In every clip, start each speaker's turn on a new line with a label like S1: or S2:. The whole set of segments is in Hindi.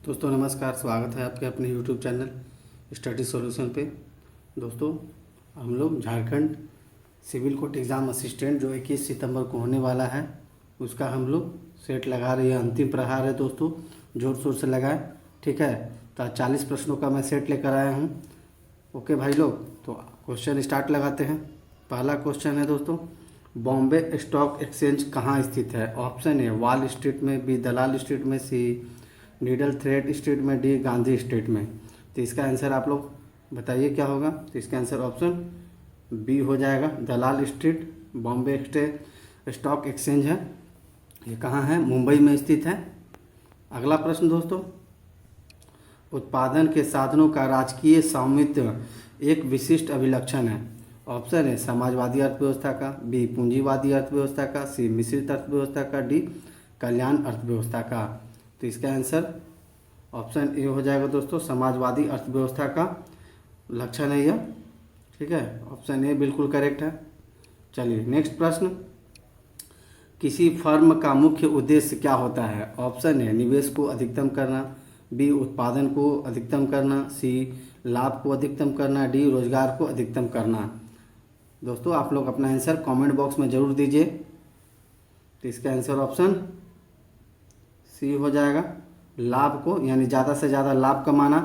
S1: दोस्तों नमस्कार, स्वागत है आपके अपने यूट्यूब चैनल स्टडी सॉल्यूशन पे। दोस्तों हम लोग Jharkhand civil court exam assistant जो 21 सितंबर को होने वाला है उसका हम लोग सेट लगा रहे हैं। अंतिम प्रहार है दोस्तों, जोर शोर से लगाए, ठीक है। तो 40 प्रश्नों का मैं सेट लेकर आया हूँ। ओके भाई लोग, तो क्वेश्चन स्टार्ट लगाते हैं। पहला क्वेश्चन है दोस्तों, बॉम्बे स्टॉक एक्सचेंज कहाँ स्थित है? ऑप्शन है वॉल स्ट्रीट में, बी दलाल स्ट्रीट में, सी नीडल थ्रेड स्ट्रीट में, डी गांधी स्ट्रीट में। तो इसका आंसर आप लोग बताइए क्या होगा। तो इसका आंसर ऑप्शन बी हो जाएगा, दलाल स्ट्रीट। बॉम्बे स्टॉक एक्सचेंज है, ये कहाँ है? मुंबई में स्थित है। अगला प्रश्न दोस्तों, उत्पादन के साधनों का राजकीय स्वामित्व एक विशिष्ट अभिलक्षण है। ऑप्शन है समाजवादी अर्थव्यवस्था का, बी पूंजीवादी अर्थव्यवस्था का, सी मिश्रित अर्थव्यवस्था का, डी कल्याण अर्थव्यवस्था का। तो इसका आंसर ऑप्शन ए हो जाएगा दोस्तों, समाजवादी अर्थव्यवस्था का लक्षण है यह, ठीक है। ऑप्शन ए बिल्कुल करेक्ट है। चलिए नेक्स्ट प्रश्न, किसी फर्म का मुख्य उद्देश्य क्या होता है? ऑप्शन है निवेश को अधिकतम करना, बी उत्पादन को अधिकतम करना, सी लाभ को अधिकतम करना, डी रोजगार को अधिकतम करना। दोस्तों आप लोग अपना आंसर कमेंट बॉक्स में ज़रूर दीजिए। तो इसका आंसर ऑप्शन सी हो जाएगा, लाभ को, यानी ज़्यादा से ज़्यादा लाभ कमाना।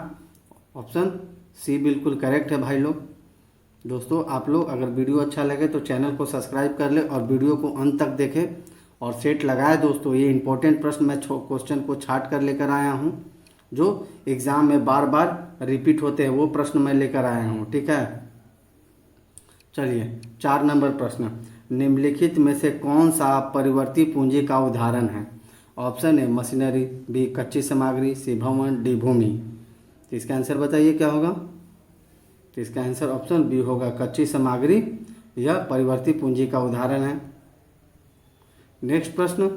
S1: ऑप्शन सी बिल्कुल करेक्ट है भाई लोग। दोस्तों आप लोग अगर वीडियो अच्छा लगे तो चैनल को सब्सक्राइब कर ले और वीडियो को अंत तक देखें और सेट लगाए। दोस्तों ये इंपॉर्टेंट प्रश्न मैं क्वेश्चन को छाट कर लेकर आया हूँ, जो एग्ज़ाम में बार बार रिपीट होते हैं, वो प्रश्न मैं लेकर आया हूँ, ठीक है। चलिए 4 नंबर प्रश्न, निम्नलिखित में से कौन सा परिवर्ती पूंजी का उदाहरण है? ऑप्शन है मशीनरी, बी कच्ची सामग्री, सी भवन, डी भूमि। तो इसका आंसर बताइए क्या होगा। तो इसका आंसर ऑप्शन बी होगा, कच्ची सामग्री, यह परिवर्ती पूंजी का उदाहरण है। नेक्स्ट प्रश्न,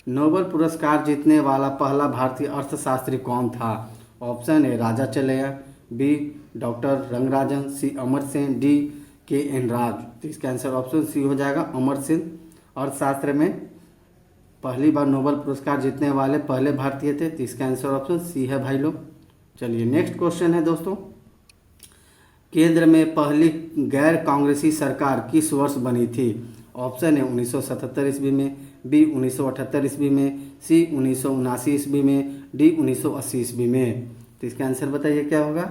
S1: नोबेल पुरस्कार जीतने वाला पहला भारतीय अर्थशास्त्री कौन था? ऑप्शन है राजा चलेया, बी डॉक्टर रंगराजन, सी अमर सेन, डी के एन राज। तो इसका आंसर ऑप्शन सी हो जाएगा, अमर सेन। अर्थशास्त्र में पहली बार नोबेल पुरस्कार जीतने वाले पहले भारतीय थे। तो इसका आंसर ऑप्शन सी है भाई लोग। चलिए नेक्स्ट क्वेश्चन है दोस्तों, केंद्र में पहली गैर कांग्रेसी सरकार किस वर्ष बनी थी? ऑप्शन है 1977 ईस्वी में, बी 1978 ईस्वी में, सी 1979 ईस्वी में, डी 1980 ईस्वी में। तो इसका आंसर बताइए क्या होगा।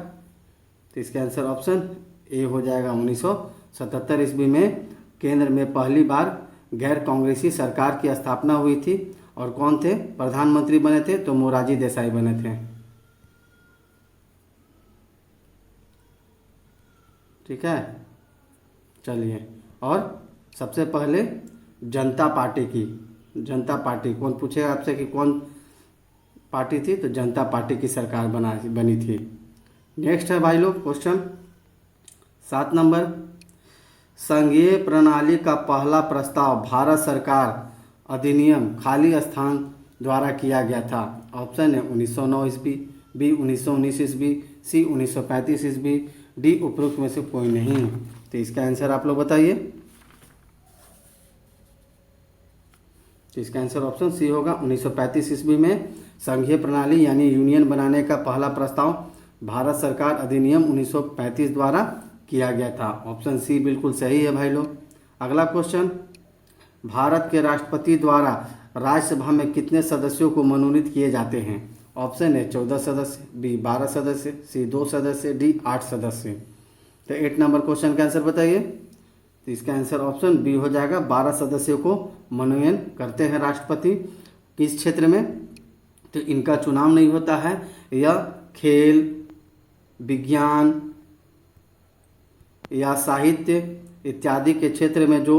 S1: तो इसका आंसर ऑप्शन ए हो जाएगा, 1977 ईस्वी में केंद्र में पहली बार गैर कांग्रेसी सरकार की स्थापना हुई थी। और कौन थे प्रधानमंत्री बने थे? तो मोरारजी देसाई बने थे, ठीक है। चलिए, और सबसे पहले जनता पार्टी कौन पूछेगा आपसे कि कौन पार्टी थी? तो जनता पार्टी की सरकार बनी थी। नेक्स्ट है भाई लोग क्वेश्चन 7 नंबर, संघीय प्रणाली का पहला प्रस्ताव भारत सरकार अधिनियम खाली स्थान द्वारा किया गया था। ऑप्शन है 1909 ईस्वी, बी 1919 ईस्वी, सी 1935 ईस्वी, डी उपरोक्त में से कोई नहीं। तो इसका आंसर आप लोग बताइए। तो इसका आंसर ऑप्शन सी होगा, 1935 ईस्वी में संघीय प्रणाली यानी यूनियन बनाने का पहला प्रस्ताव भारत सरकार अधिनियम 1935 द्वारा किया गया था। ऑप्शन सी बिल्कुल सही है भाई लोग। अगला क्वेश्चन, भारत के राष्ट्रपति द्वारा राज्यसभा में कितने सदस्यों को मनोनीत किए जाते हैं? ऑप्शन है 14 सदस्य, बी 12 सदस्य, सी 2 सदस्य, डी 8 सदस्य। तो 8 नंबर क्वेश्चन का आंसर बताइए। तो इसका आंसर ऑप्शन बी हो जाएगा, 12 सदस्यों को मनोनयन करते हैं राष्ट्रपति। किस क्षेत्र में? तो इनका चुनाव नहीं होता है, यह खेल, विज्ञान या साहित्य इत्यादि के क्षेत्र में जो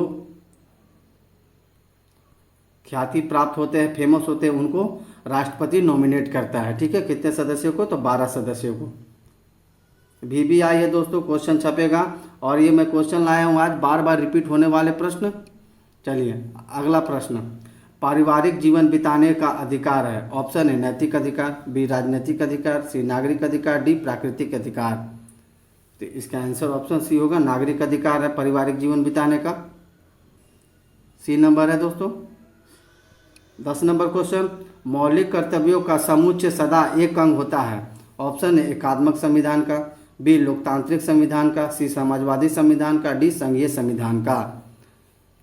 S1: ख्याति प्राप्त होते हैं, फेमस होते हैं, उनको राष्ट्रपति नॉमिनेट करता है, ठीक है। कितने सदस्यों को? तो 12 सदस्यों को। VBI है दोस्तों, क्वेश्चन छपेगा और ये मैं क्वेश्चन लाया हूँ आज बार बार रिपीट होने वाले प्रश्न। चलिए अगला प्रश्न, पारिवारिक जीवन बिताने का अधिकार है। ऑप्शन है नैतिक अधिकार, बी राजनीतिक अधिकार, सी नागरिक अधिकार, डी प्राकृतिक अधिकार। तो इसका आंसर ऑप्शन सी होगा, नागरिक अधिकार है पारिवारिक जीवन बिताने का। सी नंबर है दोस्तों। 10 नंबर क्वेश्चन, मौलिक कर्तव्यों का समुच्चय सदा एक अंग होता है। ऑप्शन है एकात्मक संविधान का, बी लोकतांत्रिक संविधान का, सी समाजवादी संविधान का, डी संघीय संविधान का।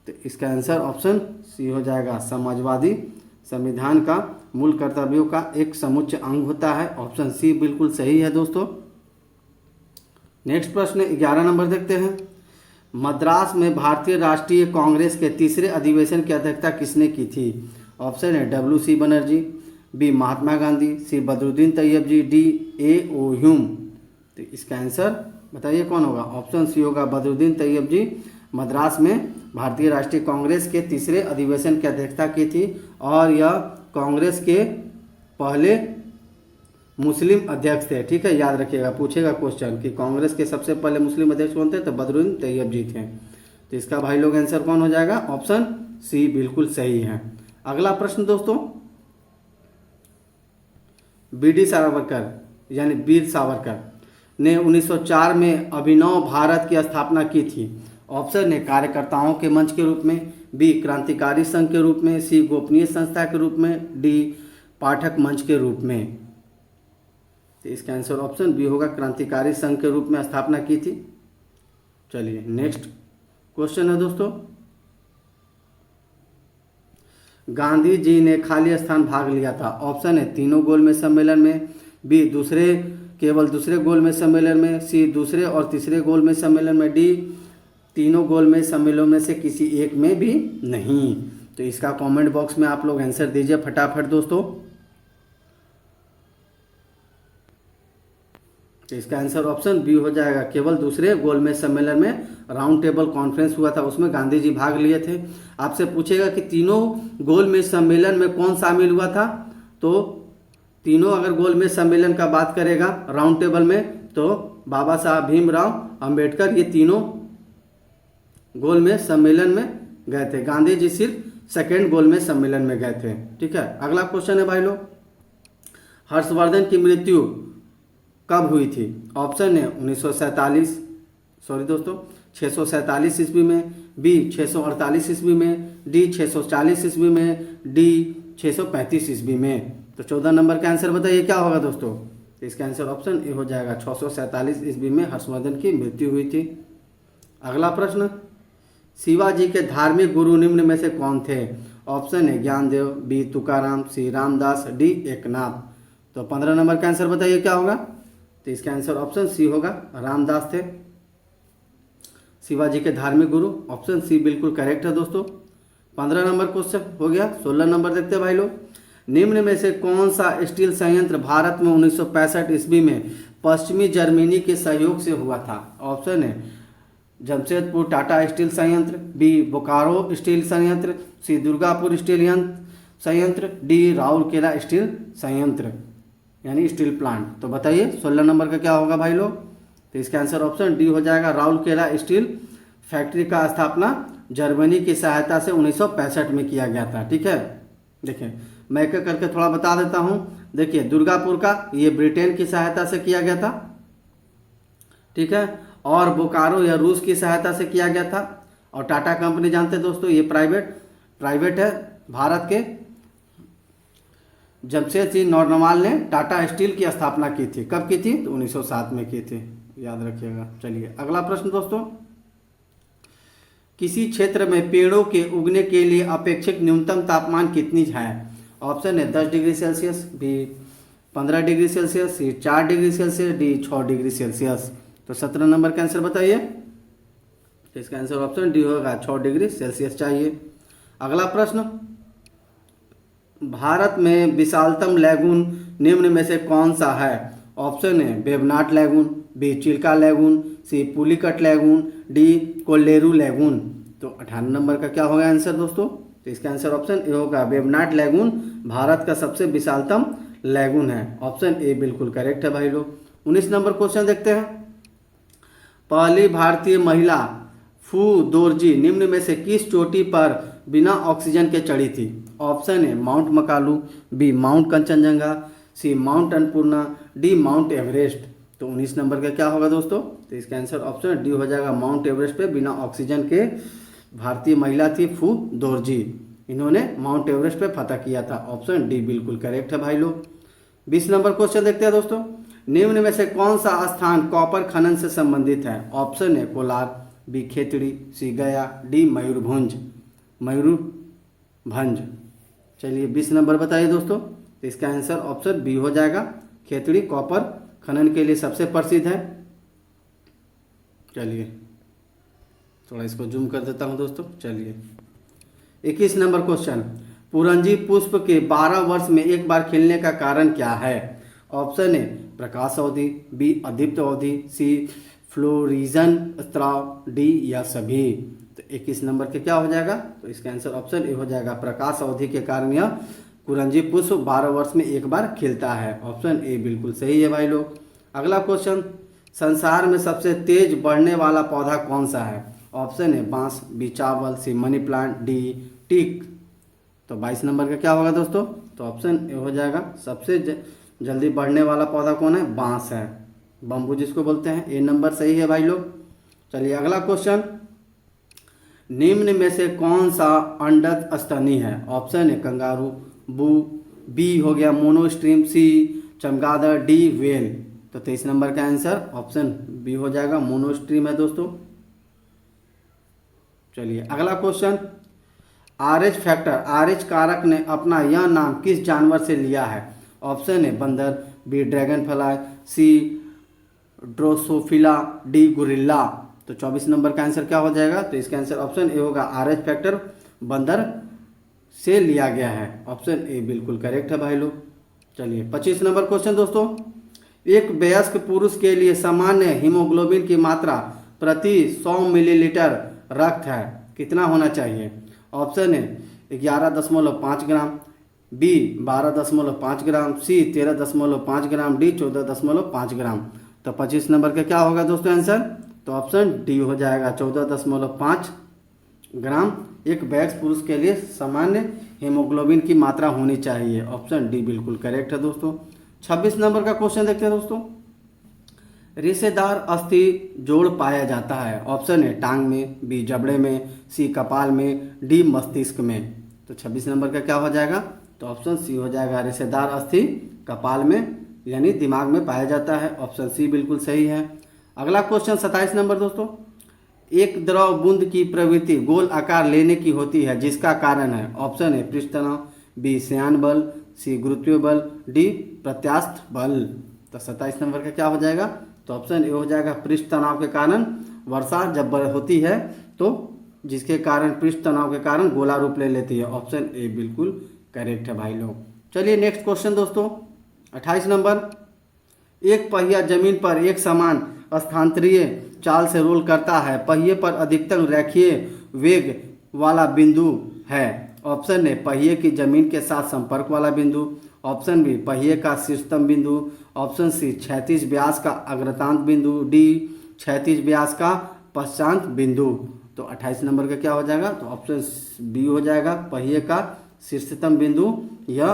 S1: तो इसका आंसर ऑप्शन सी हो जाएगा, समाजवादी संविधान का मूल कर्तव्यों का एक समुच्चय अंग होता है। ऑप्शन सी बिल्कुल सही है दोस्तों। नेक्स्ट प्रश्न 11 नंबर देखते हैं। मद्रास में भारतीय राष्ट्रीय कांग्रेस के तीसरे अधिवेशन की अध्यक्षता किसने की थी? ऑप्शन है WC बनर्जी, बी महात्मा गांधी, सी बदरुद्दीन तैयब जी, डी A.O. ह्यूम। तो इसका आंसर बताइए कौन होगा? ऑप्शन सी होगा, बदरुद्दीन तैयब जी मद्रास में भारतीय राष्ट्रीय कांग्रेस के तीसरे अधिवेशन की अध्यक्षता की थी और यह कांग्रेस के पहले मुस्लिम अध्यक्ष थे। ठीक है, याद रखिएगा, पूछेगा क्वेश्चन कि कांग्रेस के सबसे पहले मुस्लिम अध्यक्ष कौन थे? तो बदरुद्दीन तैयब जी थे। तो इसका भाई लोग आंसर कौन हो जाएगा? ऑप्शन सी बिल्कुल सही है। अगला प्रश्न दोस्तों, BD सावरकर यानी वीर सावरकर ने 1904 में अभिनव भारत की स्थापना की थी। ऑप्शन है कार्यकर्ताओं के मंच के रूप में, बी क्रांतिकारी संघ के रूप में, सी गोपनीय संस्था के रूप में, डी पाठक मंच के रूप में। तो इसका आंसर ऑप्शन बी होगा, क्रांतिकारी संघ के रूप में स्थापना की थी। चलिए नेक्स्ट क्वेश्चन है दोस्तों, गांधी जी ने खाली स्थान भाग लिया था। ऑप्शन है तीनों गोलमेज सम्मेलन में, बी केवल दूसरे गोलमेज सम्मेलन में, सी दूसरे और तीसरे गोलमेज सम्मेलन में, डी तीनों गोलमेज सम्मेलनों में से किसी एक में भी नहीं। तो इसका कमेंट बॉक्स में आप लोग आंसर दीजिए फटाफट दोस्तों। तो इसका आंसर ऑप्शन बी हो जाएगा, केवल दूसरे गोलमेज सम्मेलन में राउंड टेबल कॉन्फ्रेंस हुआ था, उसमें गांधी जी भाग लिए थे। आपसे पूछेगा कि तीनों गोलमेज सम्मेलन में कौन शामिल हुआ था? तो तीनों अगर गोलमेज सम्मेलन का बात करेगा राउंड टेबल में, तो बाबा साहब भीमराव अंबेडकर ये तीनों गोलमेज सम्मेलन में गए थे। गांधी जी सिर्फ सेकेंड गोलमेज सम्मेलन में गए थे। ठीक है, अगला क्वेश्चन है भाई लोग, हर्षवर्धन की मृत्यु कब हुई थी? ऑप्शन है 1947 सॉरी दोस्तों 647 ईस्वी में, बी 648 ईस्वी में, डी 640 ईस्वी में, डी 635 ईस्वी में। तो 14 नंबर का आंसर बताइए क्या होगा दोस्तों? तो इसका आंसर ऑप्शन ए हो जाएगा, 647 ईस्वी में हर्षवर्धन की मृत्यु हुई थी। अगला प्रश्न, शिवाजी के धार्मिक गुरु निम्न में से कौन थे? ऑप्शन है ज्ञानदेव, बी तुकाराम, सी रामदास, डी एकनाथ। तो 15 नंबर का आंसर बताइए क्या होगा? तो इसका आंसर ऑप्शन सी होगा, रामदास थे शिवाजी के धार्मिक गुरु। ऑप्शन सी बिल्कुल करेक्ट है दोस्तों। 15 नंबर क्वेश्चन हो गया। 16 नंबर देखते हैं भाई लोग, निम्न में से कौन सा स्टील संयंत्र भारत में 1965 ईस्वी में पश्चिमी जर्मनी के सहयोग से हुआ था? ऑप्शन है जमशेदपुर टाटा स्टील संयंत्र, बी बोकारो स्टील संयंत्र, सी दुर्गापुर स्टील संयंत्र, डी राउरकेला स्टील संयंत्र यानी स्टील प्लांट। तो बताइए 16 नंबर का क्या होगा भाई लोग? तो इसका आंसर ऑप्शन डी हो जाएगा, राउरकेला स्टील फैक्ट्री का स्थापना जर्मनी की सहायता से 1965 में किया गया था। ठीक है, देखिए मैं एक करके थोड़ा बता देता हूँ। देखिए दुर्गापुर का ये ब्रिटेन की सहायता से किया गया था, ठीक है, और बोकारो या रूस की सहायता से किया गया था। और टाटा कंपनी जानते हैं दोस्तों, ये प्राइवेट है भारत के। जमशेद सिंह नौरनवाल ने टाटा स्टील की स्थापना की थी। कब की थी? तो 1907 में की थी, याद रखिएगा। चलिए अगला प्रश्न दोस्तों, किसी क्षेत्र में पेड़ों के उगने के लिए अपेक्षित न्यूनतम तापमान कितनी है? ऑप्शन है 10 degree Celsius, B 15 degree Celsius, C 4 degree Celsius, D 6 degree Celsius. तो 17 नंबर का आंसर बताइए। तो इसका आंसर ऑप्शन डी होगा, 6 डिग्री सेल्सियस चाहिए। अगला प्रश्न, भारत में विशालतम लैगून निम्न में से कौन सा है? ऑप्शन है वेवनाट लैगून, बी चिल्का लैगून, सी पुलिकट लैगून, डी कोल्लेरू लैगून। तो 18 नंबर का क्या होगा आंसर दोस्तों? तो इसका आंसर ऑप्शन ए होगा, वेवनाट लैगून भारत का सबसे विशालतम लैगून है। ऑप्शन ए बिल्कुल करेक्ट है भाई लोग। 19 नंबर क्वेश्चन देखते हैं, पहली भारतीय महिला फू दोरजी निम्न में से किस चोटी पर बिना ऑक्सीजन के चढ़ी थी? ऑप्शन है mount Makalu, B mount Kanchenjunga, C mount Annapurna, D mount Everest. तो 19 नंबर का क्या होगा दोस्तों? तो इसका आंसर ऑप्शन डी हो जाएगा, माउंट एवरेस्ट पे बिना ऑक्सीजन के भारतीय महिला थी फू दोरजी। इन्होंने माउंट एवरेस्ट पे फतह किया था। ऑप्शन डी बिल्कुल करेक्ट है भाई लोग। 20 नंबर क्वेश्चन देखते हैं दोस्तों। निम्न में से कौन सा स्थान कॉपर खनन से संबंधित है? Option A Kolar, B Khetri, C Gaya, D Mayurbhanj. Mayurbhanj. चलिए 20 नंबर बताइए दोस्तों। तो इसका आंसर ऑप्शन बी हो जाएगा। खेतड़ी कॉपर खनन के लिए सबसे प्रसिद्ध है। चलिए थोड़ा इसको जूम कर देता हूं दोस्तों। चलिए 21 नंबर क्वेश्चन। पुरंजी पुष्प के 12 वर्ष में एक बार खिलने का कारण क्या है? ऑप्शन ए प्रकाश अवधि, बी अदीप्त अवधि, सी फ्लोरिजन स्त्राव, डी या सभी। तो 21 नंबर के क्या हो जाएगा? तो इसका आंसर ऑप्शन ए हो जाएगा। प्रकाश अवधि के कारण यह कुरंजी पुष्प 12 वर्ष में एक बार खिलता है। ऑप्शन ए बिल्कुल सही है भाई लोग। अगला क्वेश्चन। संसार में सबसे तेज बढ़ने वाला पौधा कौन सा है? ऑप्शन ए बांस, बी चावल, सी मनी प्लांट, डी टीक। तो 22 नंबर का क्या होगा दोस्तों? तो ऑप्शन ए हो जाएगा। सबसे जल्दी बढ़ने वाला पौधा कौन है? बांस है, बम्बू जिसको बोलते हैं। ए नंबर सही है भाई लोग। चलिए अगला क्वेश्चन। निम्न में से कौन सा अंडक स्तनी है? ऑप्शन ए कंगारू, बी हो गया मोनोस्ट्रीम, सी चमगादड़, डी वेल। तो 23 नंबर का आंसर ऑप्शन बी हो जाएगा। मोनोस्ट्रीम है दोस्तों। चलिए अगला क्वेश्चन। आरएच फैक्टर, आरएच कारक ने अपना यह नाम किस जानवर से लिया है? ऑप्शन ए बंदर, बी ड्रैगन फ्लाई, सी ड्रोसोफिला, डी गुरिल्ला। तो 24 नंबर का आंसर क्या हो जाएगा? तो इसका आंसर ऑप्शन ए होगा। आरएच फैक्टर बंदर से लिया गया है। ऑप्शन ए बिल्कुल करेक्ट है भाई लोग। चलिए 25 नंबर क्वेश्चन दोस्तों। एक वयस्क पुरुष के लिए सामान्य हीमोग्लोबिन की मात्रा प्रति 100 मिलीलीटर रक्त है कितना होना चाहिए? Option A 11.5 gram, B 12.5 gram, C 13.5 gram, D 14.5 gram. तो 25 नंबर का क्या होगा दोस्तों आंसर? तो ऑप्शन डी हो जाएगा। 14.5 ग्राम एक वयस्क पुरुष के लिए सामान्य हीमोग्लोबिन की मात्रा होनी चाहिए। ऑप्शन डी बिल्कुल करेक्ट है दोस्तों। 26 नंबर का क्वेश्चन देखते हैं दोस्तों। रेशेदार अस्थि जोड़ पाया जाता है। ऑप्शन ए टांग में, बी जबड़े में, सी कपाल में, डी मस्तिष्क में। तो 26 नंबर का क्या हो जाएगा? तो ऑप्शन सी हो जाएगा। रेशेदार अस्थि कपाल में यानी दिमाग में पाया जाता है। ऑप्शन सी बिल्कुल सही है। अगला क्वेश्चन 27 नंबर दोस्तों। एक द्रव बूंद की प्रवृत्ति गोल आकार लेने की होती है जिसका कारण है? ऑप्शन ए पृष्ठ तनाव, बी श्यान बल, सी गुरुत्वीय बल, डी प्रत्यास्थ बल। तो 27 नंबर का क्या हो जाएगा? तो ऑप्शन ए हो जाएगा। पृष्ठ तनाव के कारण वर्षा जब होती है तो जिसके कारण पृष्ठ तनाव के कारण गोला रूप ले लेती है। ऑप्शन ए बिल्कुल करेक्ट है भाई लोग। चलिए नेक्स्ट क्वेश्चन दोस्तों 28 नंबर। एक पहिया जमीन पर एक समान स्थानांतरीय चाल से रोल करता है। पहिए पर अधिकतम रैखिक वेग वाला बिंदु है। ऑप्शन ए पहिए की जमीन के साथ संपर्क वाला बिंदु, ऑप्शन बी पहिए का शीर्षतम बिंदु, ऑप्शन सी क्षैतिज व्यास का अग्रतांत बिंदु, डी क्षैतिज व्यास का पश्चात बिंदु। तो 28 नंबर का क्या हो जाएगा? तो ऑप्शन बी हो जाएगा। पहिए का शीर्षतम बिंदु यह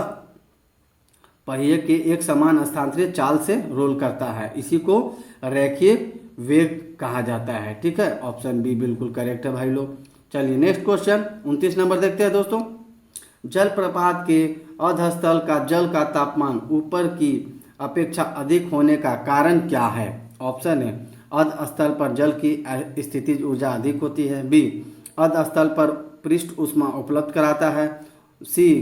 S1: पहिए के एक समान स्थानांतरित चाल से रोल करता है, इसी को रैखिक वेग कहा जाता है। ठीक है, ऑप्शन बी बिल्कुल करेक्ट है भाई लोग। चलिए नेक्स्ट क्वेश्चन 29 नंबर देखते हैं दोस्तों। जलप्रपात के अधस्थल का जल का तापमान ऊपर की अपेक्षा अधिक होने का कारण क्या है? ऑप्शन ए अधस्थल पर जल की स्थितिज ऊर्जा अधिक होती है, बी अधस्थल पर पृष्ठ ऊष्मा उपलब्ध कराता है, सी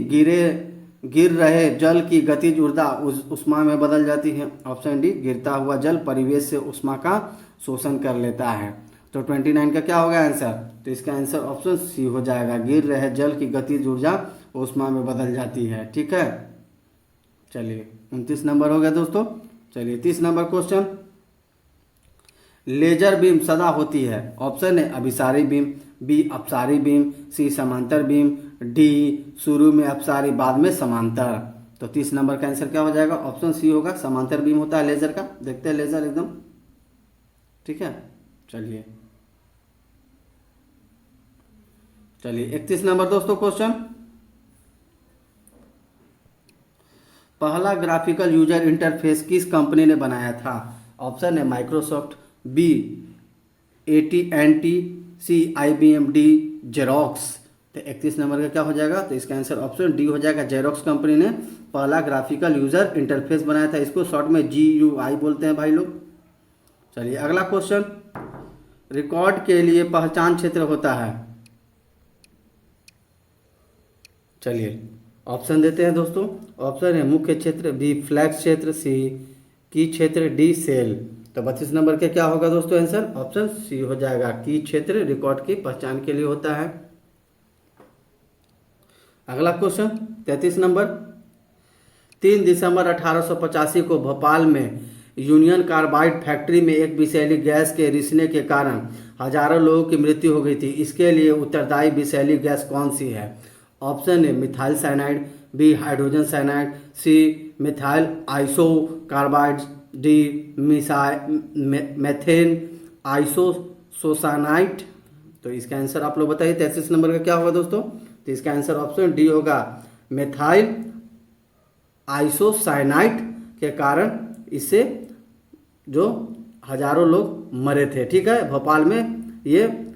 S1: गिर रहे जल की गतिज ऊर्जा ऊष्मा में बदल जाती है, ऑप्शन डी गिरता हुआ जल परिवेश से ऊष्मा का शोषण कर लेता है। तो 29 का क्या होगा आंसर? तो इसका आंसर ऑप्शन सी हो जाएगा। गिर रहे जल की गतिज ऊर्जा ऊष्मा में बदल जाती है। ठीक है, चलिए 29 नंबर हो गया दोस्तों। चलिए 30 नंबर क्वेश्चन। लेजर बीम सदा होती है। ऑप्शन ए अभिसारी बीम, बी अपसारी बीम, सी समांतर बीम, डी शुरू में अपसारी बाद में समांतर। तो 30 नंबर का आंसर क्या हो जाएगा? ऑप्शन सी होगा। समांतर बीम होता है लेजर का। देखते हैं लेजर एकदम। ठीक है, चलिए 31 नंबर दोस्तों क्वेश्चन। पहला ग्राफिकल यूजर इंटरफेस किस कंपनी ने बनाया था? ऑप्शन है माइक्रोसॉफ्ट, बी AT&T, सी IBM, डी जेरोक्स। तो 31 नंबर का क्या हो जाएगा, तो इसका आंसर ऑप्शन डी हो जाएगा। जेरोक्स कंपनी ने पहला ग्राफिकल यूजर इंटरफेस बनाया था, इसको शॉर्ट में GUI बोलते हैं भाई लोग। चलिए अगला क्वेश्चन, रिकॉर्ड के लिए पहचान क्षेत्र होता है। चलिए ऑप्शन देते हैं दोस्तों। ऑप्शन है मुख्य क्षेत्र, बी फ्लैक्स क्षेत्र, सी की क्षेत्र, डी सेल। तो 32 नंबर के क्या होगा दोस्तों आंसर, ऑप्शन सी हो जाएगा। की क्षेत्र रिकॉर्ड की पहचान के लिए होता है। अगला क्वेश्चन 33 नंबर, 3 दिसंबर 1885 को भोपाल में यूनियन कार्बाइड फैक्ट्री में एक विषैली गैस के रिसने के कारण हजारों लोगों की मृत्यु हो गई थी। इसके लिए उत्तरदायी विषैली गैस कौन सी है। Option A methyl cyanide, B hydrogen cyanide, C methyl iso carbide, D methane isocyanate. तो इसका आंसर आप लोग बताइए 33 नंबर का क्या होगा दोस्तों। तो इसका आंसर ऑप्शन डी होगा, मिथाइल आइसोसाइनाइट के कारण इससे जो हजारों लोग मरे थे। ठीक है, भोपाल में ये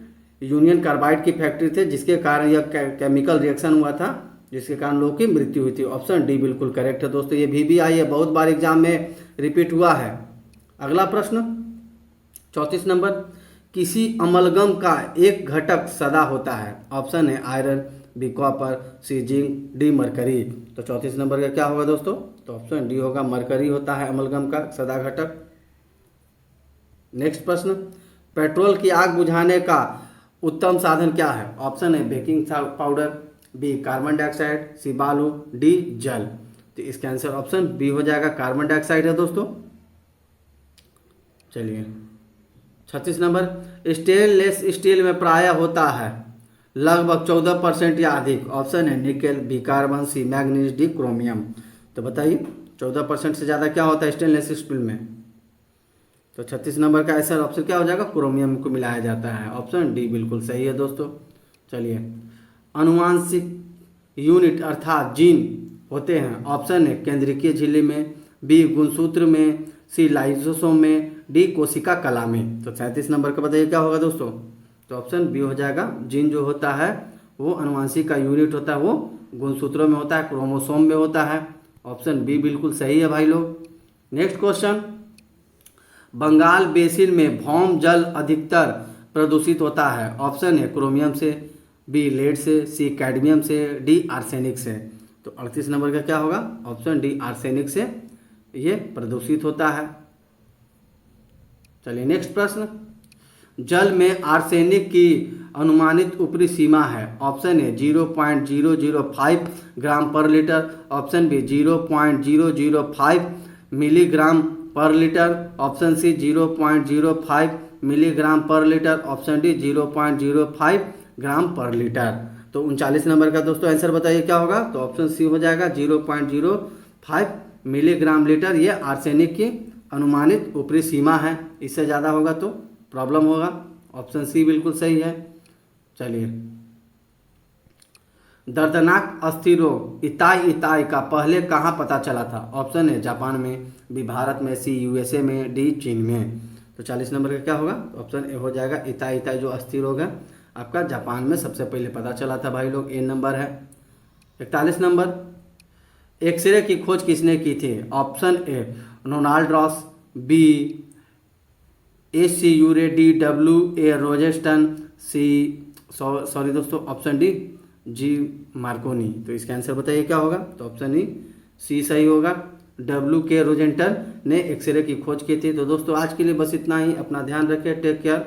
S1: यूनियन कार्बाइड की फैक्ट्री थे जिसके कारण यह केमिकल रिएक्शन हुआ था, जिसके कारण लोगों की मृत्यु हुई थी। ऑप्शन डी बिल्कुल करेक्ट है दोस्तों। ये VBI है, बहुत बार एग्जाम में रिपीट हुआ है। अगला प्रश्न 34 नंबर, किसी अमलगम का एक घटक सदा होता है। ऑप्शन है आयरन, बी कॉपर, सी जिंक, डी मरकरी। तो 34 नंबर का क्या होगा दोस्तों, तो ऑप्शन डी होगा, मरकरी होता है अमलगम का सदा घटक। नेक्स्ट प्रश्न, पेट्रोल की आग बुझाने का उत्तम साधन क्या है। ऑप्शन है baking powder, B carbon dioxide, C बालू, डी जल। तो इसका आंसर ऑप्शन बी हो जाएगा, कार्बन डाइऑक्साइड है दोस्तों। चलिए 36 नंबर, स्टेनलेस स्टील में प्रायः होता है लगभग 14% या अधिक। ऑप्शन है निकेल, बी कार्बन, सी मैग्नीज, डी क्रोमियम। तो बताइए 14% से ज़्यादा क्या होता है स्टेनलेस स्टील में। तो 36 नंबर का आंसर ऑप्शन क्या हो जाएगा, क्रोमियम को मिलाया जाता है। ऑप्शन डी बिल्कुल सही है दोस्तों। चलिए अनुवांशिक यूनिट अर्थात जीन होते हैं। ऑप्शन है केंद्रीय झिल्ली में, बी गुणसूत्र में, सी लाइसोसोम में, डी कोशिका कला में। तो 37 नंबर का बताइए क्या होगा दोस्तों। तो ऑप्शन बी हो जाएगा, जीन जो होता है वो अनुवांशिक का यूनिट होता है, वो गुणसूत्रों में होता है, क्रोमोसोम में होता है। ऑप्शन बी बिल्कुल सही है भाई लोग। नेक्स्ट क्वेश्चन, बंगाल बेसिन में भौम जल अधिकतर प्रदूषित होता है। ऑप्शन है क्रोमियम से, बी लेड से, सी कैडमियम से, डी आर्सेनिक से। तो 38 नंबर का क्या होगा, ऑप्शन डी आर्सेनिक से ये प्रदूषित होता है। चलिए नेक्स्ट प्रश्न, जल में आर्सेनिक की अनुमानित ऊपरी सीमा है। ऑप्शन है 0.005 ग्राम पर लीटर, ऑप्शन बी 0.005 मिलीग्राम पर लीटर, ऑप्शन सी 0.05 मिलीग्राम पर लीटर, ऑप्शन डी 0.05 ग्राम पर लीटर। तो 39 नंबर का दोस्तों आंसर बताइए क्या होगा। तो ऑप्शन सी हो जाएगा 0.05 मिलीग्राम लीटर। ये आर्सेनिक की अनुमानित ऊपरी सीमा है, इससे ज़्यादा होगा तो प्रॉब्लम होगा। ऑप्शन सी बिल्कुल सही है। चलिए दर्दनाक अस्थि रोग इताई का पहले कहाँ पता चला था। ऑप्शन है जापान में, बी भारत में, सी USA में, डी चीन में। तो 40 नंबर का क्या होगा, ऑप्शन ए हो जाएगा, इताई जो अस्थि रोग है आपका जापान में सबसे पहले पता चला था भाई लोग। ए नंबर है। 41 नंबर, एक्सरे की खोज किसने की थी। Option A Ronald Ross, B AC Urey, D WA रोजेस्टन, सी सॉरी दोस्तों ऑप्शन डी जी मार्कोनी। तो इसका आंसर बताइए क्या होगा। तो ऑप्शन ई सी सही होगा, WK रोजेंटन ने एक्सरे की खोज की थी। तो दोस्तों आज के लिए बस इतना ही। अपना ध्यान रखें, टेक केयर।